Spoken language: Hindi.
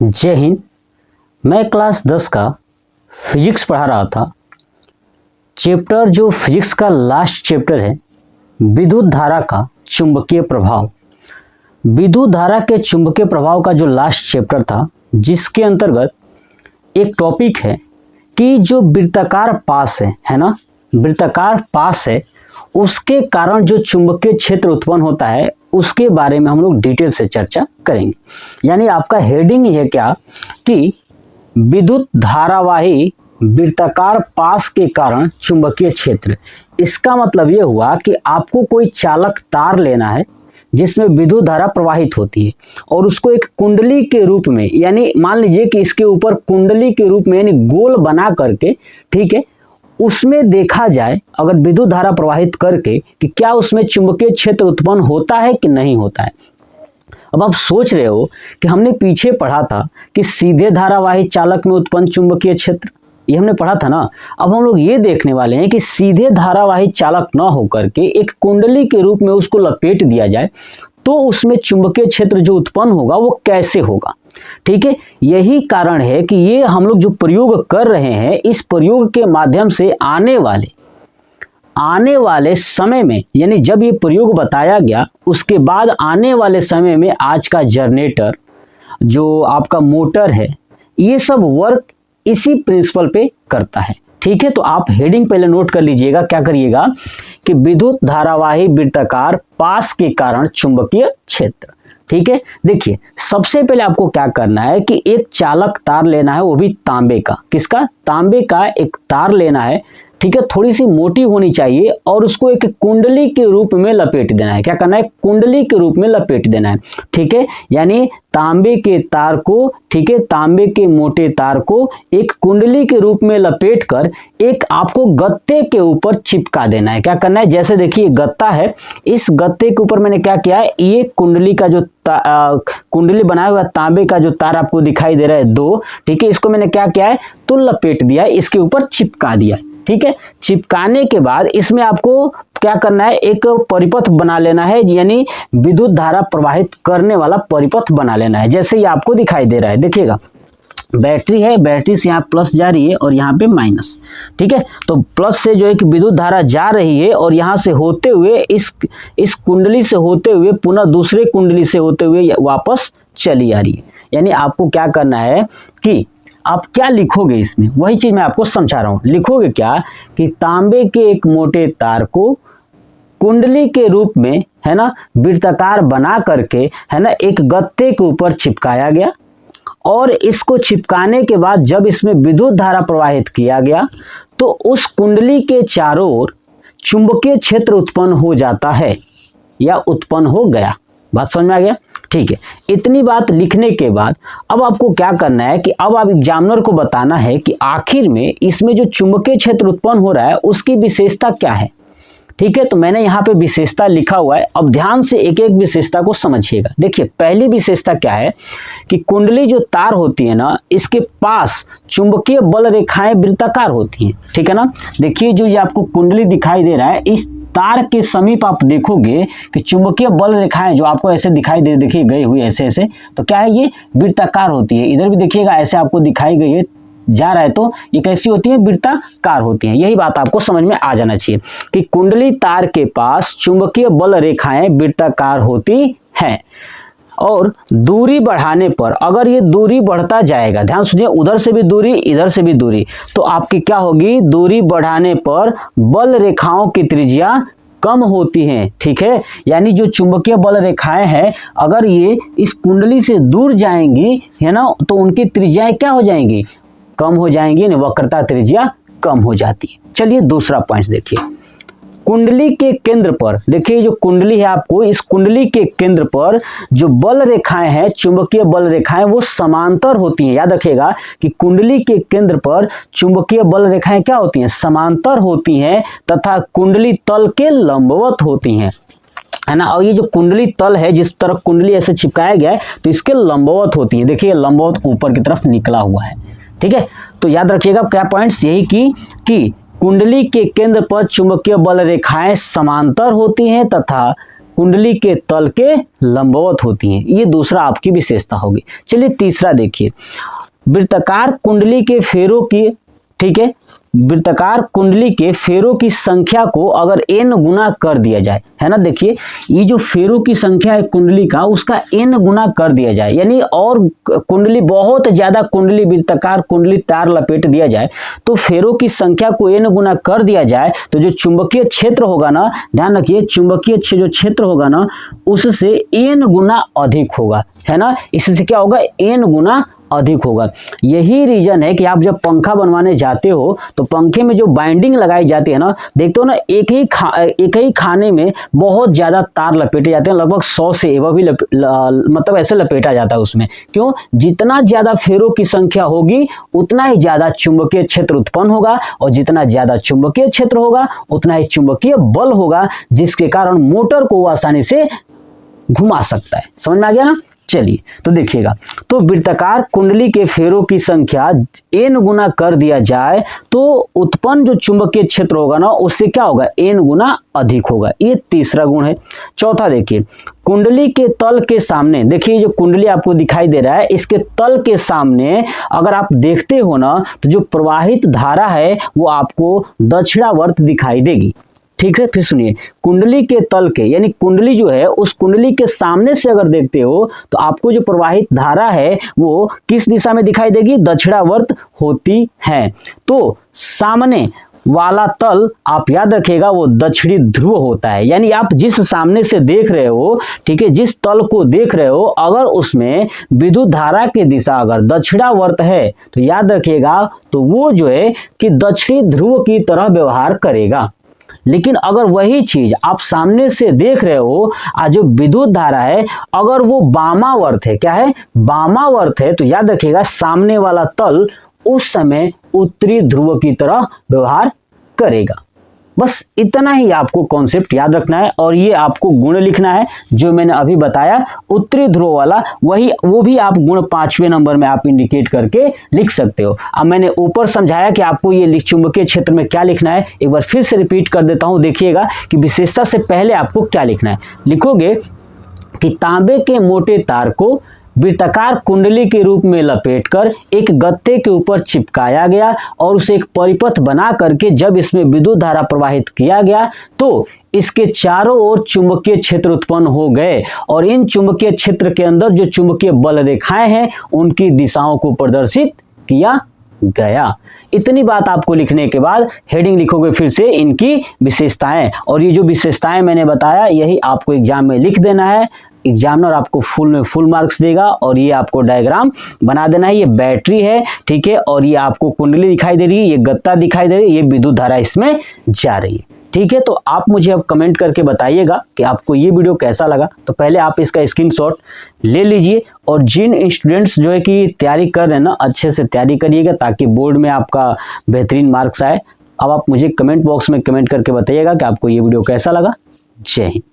जय हिंद। मैं क्लास 10 का फिजिक्स पढ़ा रहा था। चैप्टर जो फिजिक्स का लास्ट चैप्टर है, विद्युत धारा का चुंबकीय प्रभाव। विद्युत धारा के चुंबकीय प्रभाव का जो लास्ट चैप्टर था, जिसके अंतर्गत एक टॉपिक है कि जो वृत्ताकार पास है ना, वृत्ताकार पास है, उसके कारण जो चुंबकीय क्षेत्र उत्पन्न होता है, उसके बारे में हम लोग डिटेल से चर्चा करेंगे। यानी आपका हेडिंग ही है क्या कि विद्युत धारावाही वृत्ताकार पास के कारण चुंबकीय क्षेत्र। इसका मतलब ये हुआ कि आपको कोई चालक तार लेना है जिसमें विद्युत धारा प्रवाहित होती है और उसको एक कुंडली के रूप में, यानी मान लीजिए कि इसके ऊपर कुंडली के रूप में यानी गोल बना करके, ठीक है, उसमें देखा जाए अगर विद्युत धारा प्रवाहित करके कि क्या उसमें चुंबकीय क्षेत्र उत्पन्न होता है कि नहीं होता है। अब आप सोच रहे हो कि हमने पीछे पढ़ा था कि सीधे धारावाही चालक में उत्पन्न चुंबकीय क्षेत्र, ये हमने पढ़ा था ना। अब हम लोग ये देखने वाले हैं कि सीधे धारावाही चालक न होकर के एक कुंडली के रूप में उसको लपेट दिया जाए तो उसमें चुंबकीय क्षेत्र जो उत्पन्न होगा वो कैसे होगा। ठीक है, यही कारण है कि ये हम लोग जो प्रयोग कर रहे हैं, इस प्रयोग के माध्यम से आने वाले समय में, यानी जब ये प्रयोग बताया गया उसके बाद आने वाले समय में आज का जनरेटर, जो आपका मोटर है, ये सब वर्क इसी प्रिंसिपल पे करता है। ठीक है, तो आप हेडिंग पहले नोट कर लीजिएगा। क्या करिएगा कि विद्युत धारावाही वृत्ताकार पास के कारण चुंबकीय क्षेत्र। ठीक है, देखिए सबसे पहले आपको क्या करना है कि एक चालक तार लेना है, वो भी तांबे का। किसका? तांबे का एक तार लेना है। ठीक है, थोड़ी सी मोटी होनी चाहिए और उसको एक कुंडली के रूप में लपेट देना है। क्या करना है? कुंडली के रूप में लपेट देना है। ठीक है, यानी तांबे के तार को, ठीक है, तांबे के मोटे तार को एक कुंडली के रूप में लपेट कर एक आपको गत्ते के ऊपर चिपका देना है। क्या करना है? जैसे देखिए गत्ता है, इस गत्ते के ऊपर मैंने क्या किया है, ये कुंडली का जो कुंडली बनाया हुआ तांबे का जो तार आपको दिखाई दे रहा है दो, ठीक है, इसको मैंने क्या किया है, तो लपेट दिया है, इसके ऊपर चिपका दिया। ठीक है, चिपकाने के बाद इसमें आपको क्या करना है, एक परिपथ बना लेना है, यानी विद्युत धारा प्रवाहित करने वाला परिपथ बना लेना है। जैसे ये आपको दिखाई दे रहा है, देखिएगा बैटरी है, बैटरी से यहाँ प्लस जा रही है और यहाँ पे माइनस। ठीक है, तो प्लस से जो है कि विद्युत धारा जा रही है और यहाँ से होते हुए इस कुंडली से होते हुए पुनः दूसरे कुंडली से होते हुए वापस चली आ रही है। यानी आपको क्या करना है कि आप क्या लिखोगे इसमें, वही चीज मैं आपको समझा रहा हूँ। लिखोगे क्या कि तांबे के एक मोटे तार को कुंडली के रूप में, है ना, वृत्ताकार बना करके, है ना, एक गत्ते के ऊपर चिपकाया गया और इसको चिपकाने के बाद जब इसमें विद्युत धारा प्रवाहित किया गया तो उस कुंडली के चारों ओर चुंबकीय क्षेत्र उत्पन्न हो जाता है या उत्पन्न हो गया। बात समझ में आ गया? ठीक है, इतनी बात लिखने के बाद अब आपको क्या करना है कि अब आप एग्जामिनर को बताना है कि आखिर में इसमें जो चुंबकीय क्षेत्र उत्पन्न हो रहा है उसकी विशेषता क्या है। ठीक है, तो मैंने यहाँ पे विशेषता लिखा हुआ है। अब ध्यान से एक एक विशेषता को समझिएगा। देखिए पहली विशेषता क्या है कि कुंडली जो तार होती है ना, इसके पास चुंबकीय बल रेखाएं वृत्ताकार होती हैं। ठीक है ना, देखिए जो ये आपको कुंडली दिखाई दे रहा है, इस तार के समीप आप देखोगे कि चुंबकीय बल रेखाएं जो आपको ऐसे दिखाई दे, देखिए गई हुई ऐसे ऐसे, तो क्या है, ये वृत्ताकार होती है। इधर भी देखिएगा ऐसे आपको दिखाई गई है, जा रहा है, तो ये कैसी होती है, वृत्ताकार होती हैं। यही बात आपको समझ में आ जाना चाहिए कि कुंडली तार के पास चुंबकीय बल रेखाएं वृत्ताकार होती हैं और दूरी बढ़ाने पर, अगर ये दूरी बढ़ता जाएगा, ध्यान सुनिए, उधर से भी दूरी इधर से भी दूरी, तो आपकी क्या होगी, दूरी बढ़ाने पर बल रेखाओं की त्रिज्या कम होती हैं। ठीक है, यानी जो चुंबकीय बल रेखाएं हैं अगर ये इस कुंडली से दूर जाएंगी, है ना, तो उनकी त्रिज्याएं क्या हो जाएंगी, कम हो जाएंगी, वक्रता त्रिज्या कम हो जाती है। चलिए दूसरा पॉइंट देखिए, कुंडली के केंद्र पर, देखिए जो कुंडली है आपको, इस कुंडली के केंद्र पर जो बल रेखाएं हैं, चुंबकीय बल रेखाएं, वो समांतर होती हैं। याद रखिएगा कि कुंडली के केंद्र पर चुंबकीय बल रेखाएं क्या होती हैं, समांतर होती हैं तथा कुंडली तल के लंबवत होती हैं, है ना। और ये जो कुंडली तल है, जिस तरफ कुंडली ऐसे चिपकाया गया है, तो इसके लंबवत होती है। देखिए लंबवत ऊपर की तरफ निकला हुआ है। ठीक है, तो याद रखिएगा क्या पॉइंट्स, यही कि कुंडली के केंद्र पर चुंबकीय बल रेखाएं समांतर होती हैं तथा कुंडली के तल के लंबवत होती हैं। ये दूसरा आपकी विशेषता होगी। चलिए तीसरा देखिए, वृत्ताकार कुंडली के फेरों की, ठीक है, वृत्ताकार कुंडली के फेरों की संख्या को अगर n गुना कर दिया जाए, है ना, देखिए ये जो फेरों की संख्या है कुंडली का, उसका n गुना कर दिया जाए, यानी और कुंडली बहुत ज्यादा कुंडली, वृत्ताकार कुंडली तार लपेट दिया जाए, तो फेरों की संख्या को n गुना कर दिया जाए, तो जो चुंबकीय क्षेत्र होगा ना, ध्यान रखिए, चुंबकीय जो क्षेत्र होगा ना, उससे n गुना अधिक होगा, है ना, इससे क्या होगा, n गुना अधिक होगा। यही रीजन है कि आप जब पंखा बनवाने जाते हो तो पंखे में जो बाइंडिंग लगाई जाती है ना, देखते हो ना, एक ही खाने में बहुत ज्यादा तार लपेटे जाते हैं, लगभग 100 से एवं भी मतलब ऐसे लपेटा जाता है उसमें। क्यों? जितना ज्यादा फेरों की संख्या होगी उतना ही ज्यादा चुंबकीय क्षेत्र उत्पन्न होगा, और जितना ज्यादा चुंबकीय क्षेत्र होगा उतना ही चुंबकीय बल होगा, जिसके कारण मोटर को वो आसानी से घुमा सकता है। समझ में आ गया ना? चलिए तो देखिएगा, तो वृत्ताकार कुंडली के फेरों की संख्या n गुना कर दिया जाए तो उत्पन्न जो चुंबकीय क्षेत्र होगा ना, उससे क्या होगा, n गुना अधिक होगा। ये तीसरा गुण है। चौथा देखिए, कुंडली के तल के सामने, देखिए जो कुंडली आपको दिखाई दे रहा है, इसके तल के सामने अगर आप देखते हो ना, तो जो प्रवाहित धारा है वो आपको दक्षिणावर्त दिखाई देगी। ठीक है, फिर सुनिए, कुंडली के तल के, यानी कुंडली जो है उस कुंडली के सामने से अगर देखते हो तो आपको जो प्रवाहित धारा है वो किस दिशा में दिखाई देगी, दक्षिणावर्त होती है। तो सामने वाला तल आप याद रखिएगा वो दक्षिणी ध्रुव होता है, यानी आप जिस सामने से देख रहे हो, ठीक है, जिस तल को देख रहे हो, अगर उसमें विद्युत धारा की दिशा अगर दक्षिणावर्त है तो याद रखिएगा तो वो जो है कि दक्षिणी ध्रुव की तरह व्यवहार करेगा। लेकिन अगर वही चीज आप सामने से देख रहे हो, आज जो विद्युत धारा है अगर वो वामावर्त है, क्या है, वामावर्त है, तो याद रखिएगा सामने वाला तल उस समय उत्तरी ध्रुव की तरह व्यवहार करेगा। बस इतना ही आपको कॉन्सेप्ट याद रखना है, और ये आपको गुण लिखना है जो मैंने अभी बताया, उत्तरी ध्रुव वाला वही, वो भी आप गुण 5वें नंबर में आप इंडिकेट करके लिख सकते हो। अब मैंने ऊपर समझाया कि आपको ये चुंबकीय क्षेत्र में क्या लिखना है, एक बार फिर से रिपीट कर देता हूं, देखिएगा कि विशेषता से पहले आपको क्या लिखना है। लिखोगे कि तांबे के मोटे तार को वृत्ताकार कुंडली के रूप में लपेटकर एक गत्ते के ऊपर चिपकाया गया और उसे एक परिपथ बना करके जब इसमें विद्युत धारा प्रवाहित किया गया तो इसके चारों ओर चुंबकीय क्षेत्र उत्पन्न हो गए, और इन चुंबकीय क्षेत्र के अंदर जो चुंबकीय बल रेखाएं हैं उनकी दिशाओं को प्रदर्शित किया गया। इतनी बात आपको लिखने के बाद हेडिंग लिखोगे फिर से इनकी विशेषताएं, और ये जो विशेषताएं मैंने बताया यही आपको एग्जाम में लिख देना है। एग्जामिनर आपको फुल में फुल मार्क्स देगा, और ये आपको डायग्राम बना देना है। ये बैटरी है, ठीक है, और ये आपको कुंडली दिखाई दे रही है, ये गत्ता दिखाई दे रही है, ये विद्युत धारा इसमें जा रही है। ठीक है, तो आप मुझे अब कमेंट करके बताइएगा कि आपको ये वीडियो कैसा लगा। तो पहले आप इसका स्क्रीनशॉट ले लीजिए, और जिन स्टूडेंट्स जो है कि तैयारी कर रहे हैं ना, अच्छे से तैयारी करिएगा ताकि बोर्ड में आपका बेहतरीन मार्क्स आए। अब आप मुझे कमेंट बॉक्स में कमेंट करके बताइएगा कि आपको ये वीडियो कैसा लगा। जय हिंद।